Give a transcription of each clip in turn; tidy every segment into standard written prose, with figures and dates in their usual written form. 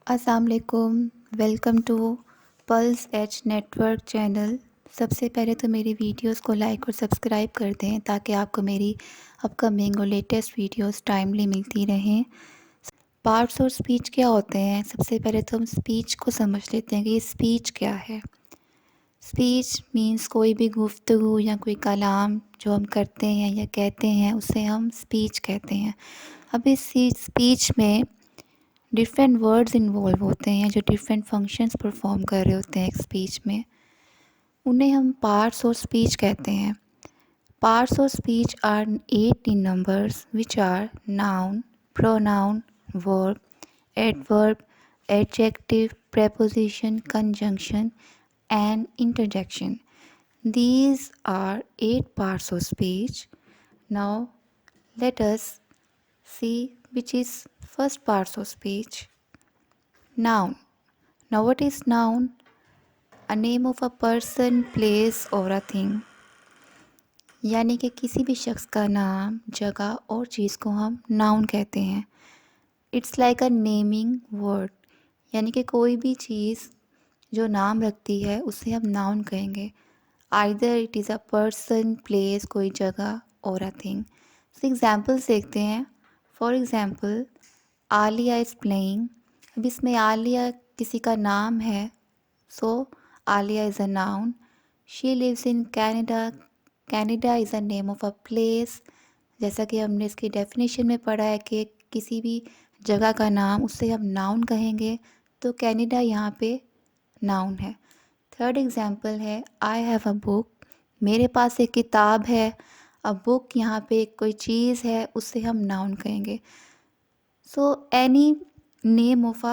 अस्सलाम वालेकुम। Welcome to pulse age network channel. सबसे पहले तो मेरी वीडियोस को लाइक और सब्सक्राइब कर दें ताकि आपको मेरी अपकमिंग और लेटेस्ट वीडियोस टाइमली मिलती रहें। पार्ट्स और स्पीच क्या होते हैं? सबसे पहले तो हम स्पीच को समझ लेते हैं कि ये स्पीच क्या है। स्पीच मीन्स कोई भी गुफ्तगू या कोई कलाम जो हम करते हैं या कहते हैं उसे हम स्पीच कहते हैं। अब इस स्पीच में डिफरेंट वर्ड्स इन्वॉल्व होते हैं जो डिफरेंट फंक्शंस परफॉर्म कर रहे होते हैं एक स्पीच में। उन्हें हम पार्ट्स और स्पीच कहते हैं। पार्ट्स और speech are 8 in numbers which are noun, pronoun, verb, adverb, adjective, preposition, conjunction and interjection. These are 8 parts of speech. Now let us see which is first parts of speech. Noun. Now what is noun? A name of a person, place or a thing. यानी कि किसी भी शख्स का नाम, जगह और चीज़ को हम नाउन कहते हैं। It's like a naming word, यानी कि कोई भी चीज़ जो नाम रखती है उसे हम नाउन कहेंगे। Either it is a person, place, कोई जगह और अ थिंग। तो एग्जाम्पल्स देखते हैं। For example, Alia is playing. अब इसमें आलिया किसी का नाम है, so Alia is a noun. She lives in Canada. Canada is a name of a place. जैसा कि हमने इसकी डेफिनेशन में पढ़ा है कि किसी भी जगह का नाम उससे हम नाउन कहेंगे, तो कैनेडा यहाँ पे नाउन है। थर्ड एग्जाम्पल है आई हैव अ बुक। मेरे पास एक किताब है। अ बुक यहाँ पे कोई चीज़ है, उससे हम नाउन कहेंगे। So any name of a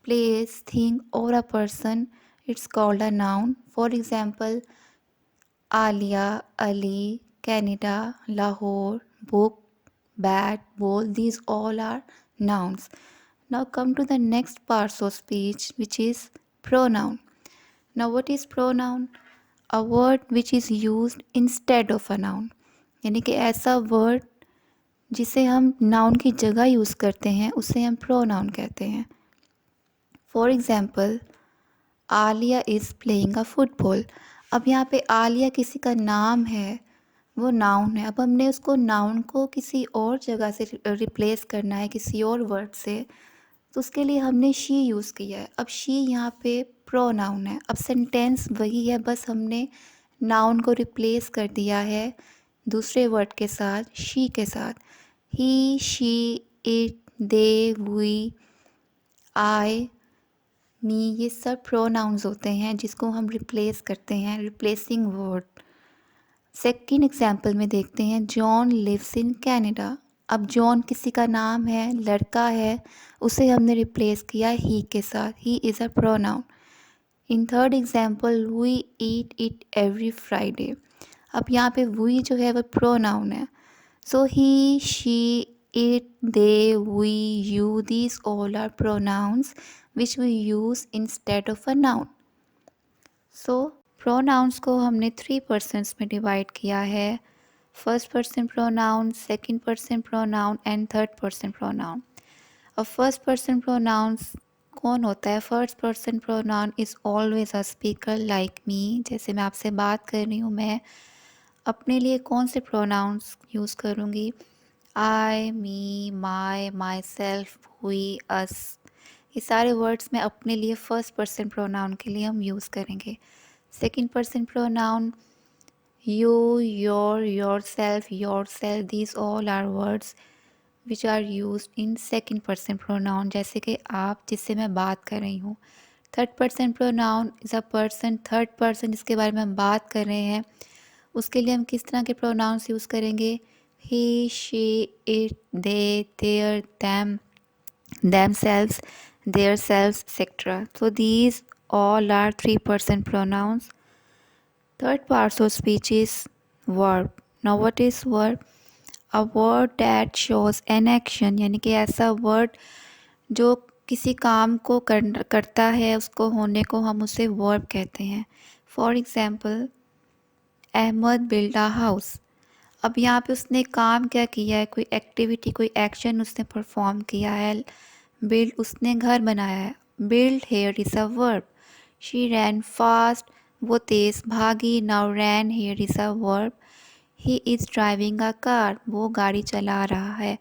place, thing or a person, it's called a noun. For example, Alia, Ali, Canada, Lahore, book, bat, ball, these all are nouns. Now come to the next parts of speech, which is pronoun. Now what is pronoun? A word which is used instead of a noun. यानी कि ऐसा word जिसे हम noun की जगह use करते हैं उसे हम प्रोनाउन कहते हैं। For example, Alia is playing a football. अब यहाँ पे आलिया किसी का नाम है, वो नाउन है। अब हमने उसको नाउन को किसी और जगह से रिप्लेस करना है, किसी और वर्ड से, तो उसके लिए हमने शी यूज़ किया है। अब शी यहाँ पे प्रोनाउन है। अब सेंटेंस वही है, बस हमने नाउन को रिप्लेस कर दिया है दूसरे वर्ड के साथ, शी के साथ। ही, शी, इट, दे, वी, आई, मी, ये सब प्रोनाउंस होते हैं जिसको हम रिप्लेस करते हैं, रिप्लेसिंग वर्ड। सेकेंड एग्जाम्पल में देखते हैं, जॉन लिव्स इन कैनेडा। अब जॉन किसी का नाम है, लड़का है, उसे हमने रिप्लेस किया ही के साथ। He is a pronoun. In third example, we eat it every Friday. अब यहाँ पे वी जो है वो प्रोनाउन है। So he, she, it, they, we, you, these all are pronouns which we use instead of a noun. So pronouns को हमने 3 persons में डिवाइड किया है। First person pronoun, second person pronoun and third person pronoun. अब first person pronouns कौन होता है? First person pronoun is always a speaker like me. जैसे मैं आपसे बात कर रही हूँ, मैं अपने लिए कौन से प्रोनाउंस यूज़ करूँगी? आई, मी, माई, माई सेल्फ, वी, अस। ये सारे वर्ड्स में अपने लिए फर्स्ट पर्सन प्रोनाउन के लिए हम यूज़ करेंगे। Second person pronoun, you, yourself, these all are words which are use in second person pronoun, जैसे कि आप, जिससे मैं बात कर रही हूँ। Third person pronoun is a person, third person जिसके बारे में हम बात कर रहे हैं, उसके लिए हम किस तरह के प्रोनाउंस यूज़ करेंगे? he, she, it, they, their, them, themselves, their selves, etc. So these all are 3 person pronouns. Third part of speech is verb. Now what is verb? A word that shows an action, यानी कि ऐसा word जो किसी काम को करता है, उसको होने को हम उसे verb कहते हैं। For example, Ahmad build a house. अब यहाँ पे उसने काम क्या किया है? कोई एक्टिविटी, कोई एक्शन उसने परफॉर्म किया है। बिल्ड, उसने घर बनाया है। Build here is a verb. She ran fast. वो तेज भागी. Now ran here is a verb. He is driving a car. वो गाड़ी चला रहा है.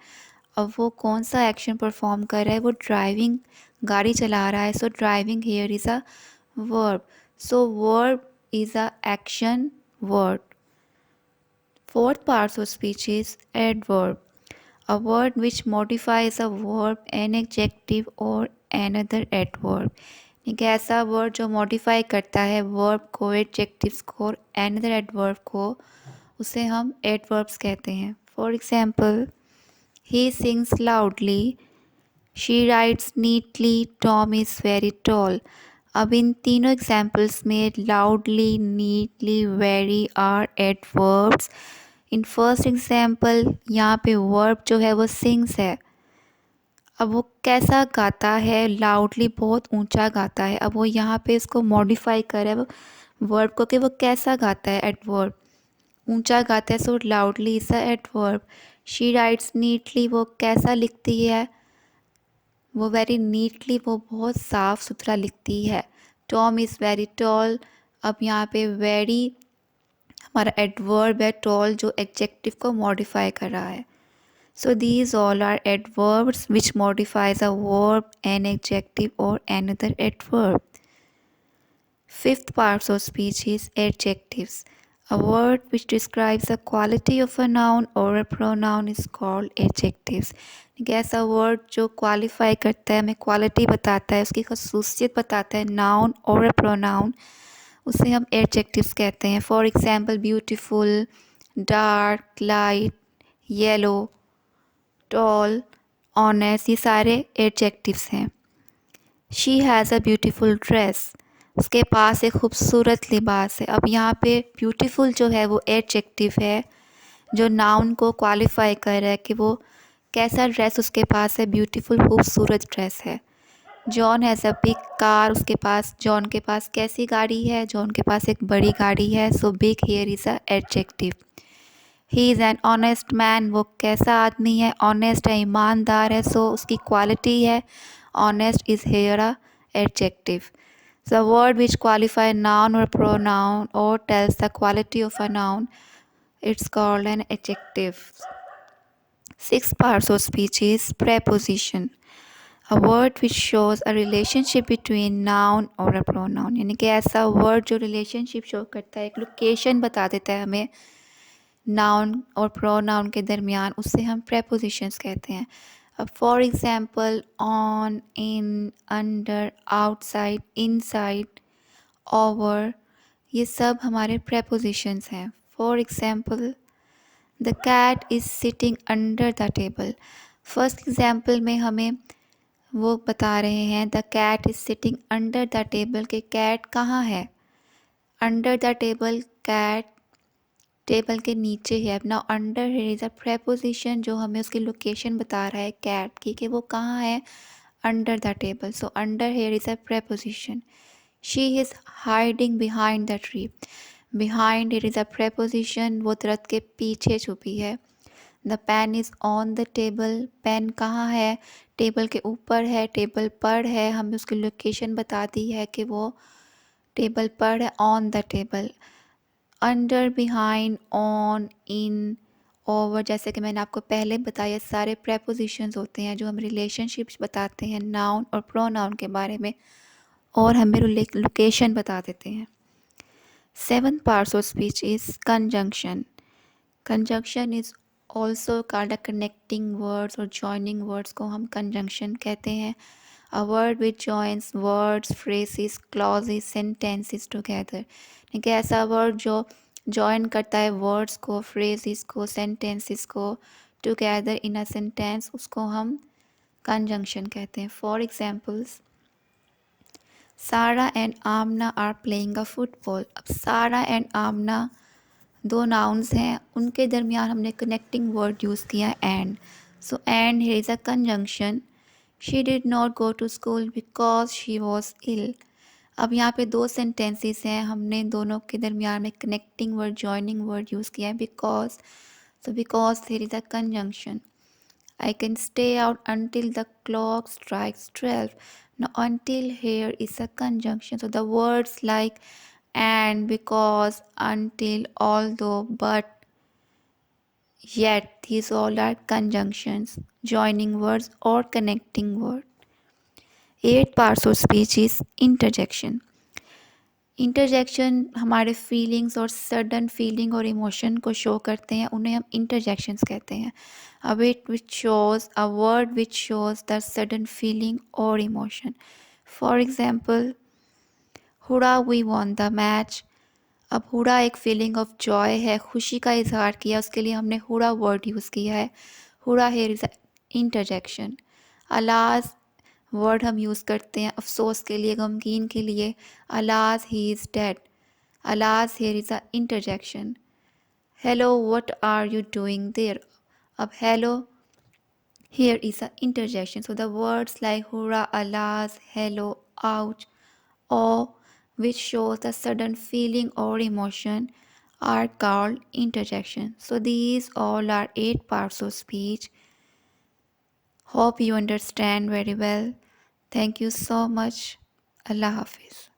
अब वो कौन सा एक्शन परफॉर्म कर रहा है? वो ड्राइविंग गाड़ी चला रहा है. So driving here is a verb. So verb is a action word. Fourth part of speech is adverb. A word which modifies a verb, an adjective or another adverb. एक ऐसा वर्ड जो modify करता है verb को, adjectives को और another adverb को, उसे हम adverbs कहते हैं. For example, he sings loudly, she writes neatly, Tom is very tall. अब इन तीनों एग्जाम्पल्स में loudly, neatly, very are adverbs. In first example यहाँ पे वर्ब जो है वो सिंग्स है. अब वो कैसा गाता है? लाउडली, बहुत ऊंचा गाता है. अब वो यहाँ पे इसको मॉडिफाई करे वर्ब को कि वो कैसा गाता है. एडवर्ब ऊंचा गाता है, so loudly is a adverb. She writes neatly, वो कैसा लिखती है? वो वेरी नीटली, वो बहुत साफ सुथरा लिखती है. Tom is very tall. अब यहाँ पे वेरी हमारा एडवर्ब है. टॉल जो एडजेक्टिव को मॉडिफाई कर रहा है. So these all are adverbs which modifies a verb, an adjective or another adverb. Fifth part of speech is adjectives. A word which describes the quality of a noun or a pronoun is called adjectives. एक ऐसा word जो qualify करता है, हमें quality बताता है, उसकी खसूसियत बताता है, नाउन और a pronoun, उसे हम एडजेक्टिव्स कहते हैं. For example beautiful, dark, light, yellow, tall, honest, ये सारे एडजेक्टिव्स हैं. She has a beautiful dress. उसके पास एक खूबसूरत लिबास है. अब यहाँ पे ब्यूटीफुल जो है वो एडजेक्टिव है जो नाउन को क्वालिफाई कर रहा है कि वो कैसा ड्रेस उसके पास है. ब्यूटीफुल, खूबसूरत ड्रेस है. John has a big car. John के पास कैसी गाड़ी है? जॉन के पास एक बड़ी गाड़ी है. So big here is a adjective. He is an honest man. वो कैसा आदमी है? ऑनेस्ट है, ईमानदार है. सो उसकी क्वालिटी है. Honest is here a adjective. So a word which qualify a noun or pronoun or tells the quality of a noun, it's called an adjective. Sixth part of speech is preposition. A word which shows a relationship between noun or a pronoun. यानी कि ऐसा word जो relationship show करता है, एक location बता देता है हमें नाउन और प्रोनाउन के दरमियान, उससे हम प्रेपोजिशंस कहते हैं. अब for example on, in, under, outside, inside, over, ये सब हमारे प्रेपोजिशंस हैं. For example the cat is sitting under the table. First example में हमें वो बता रहे हैं the cat is sitting under the table के कैट कहाँ है? Under the table, cat table के नीचे है. अपना अंडर है इज़ अ प्रेपोजिशन जो हमें उसकी लोकेशन बता रहा है कैट की कि वो कहाँ है. Under the table. So under here is a preposition. She is hiding behind the tree. Behind it is a preposition, वो दरख्त के पीछे छुपी है. The pen is on the table. Pen कहाँ है? टेबल के ऊपर है, टेबल पर है. हमें उसकी लोकेशन बता दी है कि वो टेबल पर है, on the table. Under, behind, on, in, over, जैसे कि मैंने आपको पहले बताया, सारे प्रेपोजिशंस होते हैं जो हमें रिलेशनशिप्स बताते हैं नाउन और प्रोनाउन के बारे में और हमें लोकेशन बता देते हैं. Seventh parts of speech is conjunction. Conjunction is also called a connecting words और जॉइनिंग वर्ड्स को हम कंजंक्शन कहते हैं. A word which joins words, phrases, clauses, sentences together. एक ऐसा वर्ड जो जॉइन करता है वर्ड्स को, फ्रेजेस को, सेंटेंसेस को टुगेदर इन अ सेंटेंस, उसको हम कंजंक्शन कहते हैं. For examples Sara and Amna are playing a football. अब सारा एंड आमना दो नाउन्स हैं, उनके दरमियान हमने कनेक्टिंग वर्ड यूज़ किया and. So and here is a conjunction. She did not go to school because she was ill. अब यहाँ पे दो सेंटेंसेस हैं, हमने दोनों के दरमियान में connecting word, joining word use किया है because. So because here is a conjunction. I can stay out until the clock strikes 12. Now, until here is a conjunction. So the words like and, because, until, although, but, yet, these all are conjunctions, joining words or connecting words. Eighth parts of speech is interjection. Interjection हमारे feelings और sudden feeling और emotion को show करते हैं, उन्हें हम interjections कहते हैं. A wit which shows a word which shows the sudden feeling और emotion. For example, hurrah we won the match. अब हुडा एक फीलिंग ऑफ जॉय है, खुशी का इजहार किया, उसके लिए हमने हुडा वर्ड यूज़ किया है. Hurrah here is interjection. Alas word हम यूज़ करते हैं अफसोस के लिए, गमगीन के लिए. Alas he is dead. Alas here is a interjection. Hello what are you doing there. अब hello here is a interjection. So the words like hurrah, alas, hello, ouch, or which shows the sudden feeling or emotion are called interjection. So these all are 8 parts of speech. Hope you understand very well. Thank you so much. Allah Hafiz.